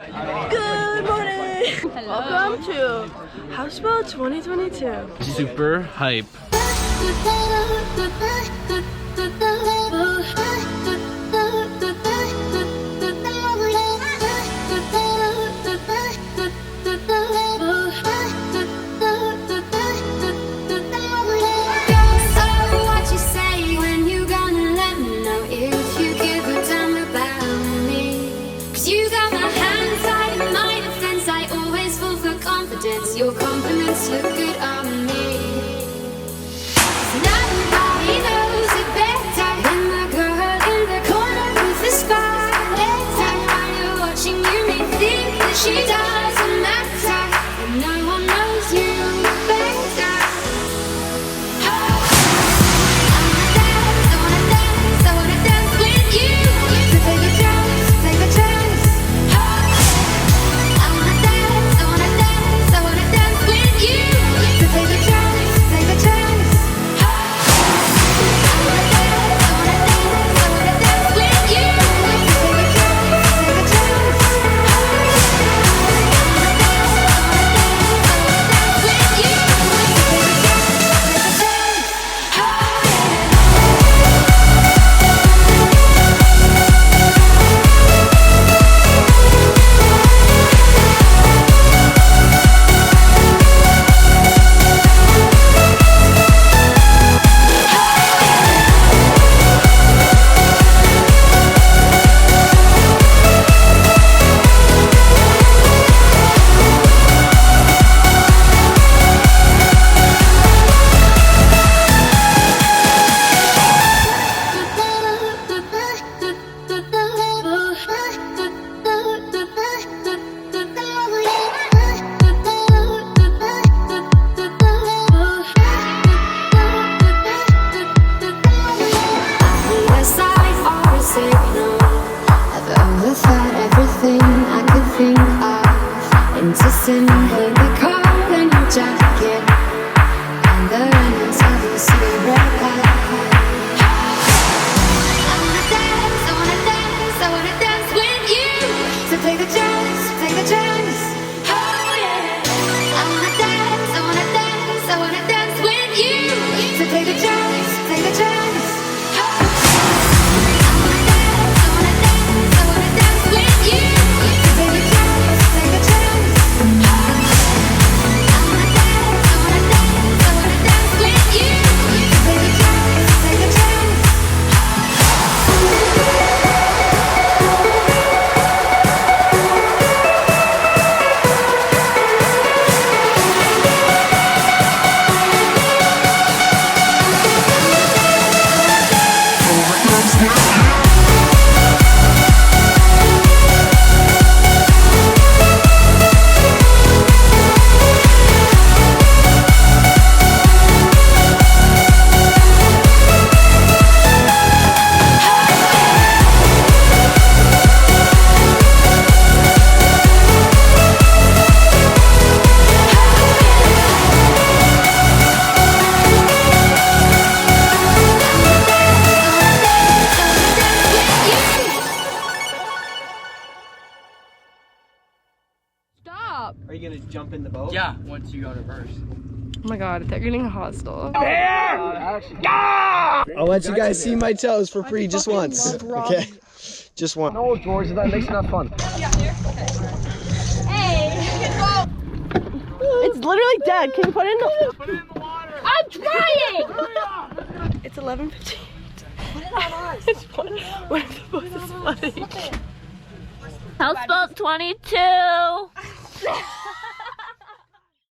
Good morning! Hello. Welcome to Houseboat 2022. Super hype. Your compliments look good on me. Nobody knows it better than the girl in the corner with the spotlight. While you're watching, you may think that she doesn't matter, but no one knows you better. Oh, I wanna dance with you. So take a chance, take a chance. Oh, I wanna dance with you. So take a chance, take a chance. Oh, I wanna dance with you. So take a chance, take a chance. Oh, I wanna dance with you. So take a chance, take a chance. Everything I could think of, into sending the cold in your jacket and the remnants of your cigarette. I wanna dance with you. So take a chance, take a chance. Oh yeah. I wanna dance with you. So take a chance, take a chance. Stop! Are you gonna jump in the boat? Yeah, once you go to reverse. Oh my god, they're getting hostile. I'll let you guys see my toes for free just once. Okay? Just one. No, George, that makes it not fun. Hey, it's literally dead. Can you put it in the water? I'm trying! It's 11:15. Put it on ours. What if the boat is flooding? Houseboat 22!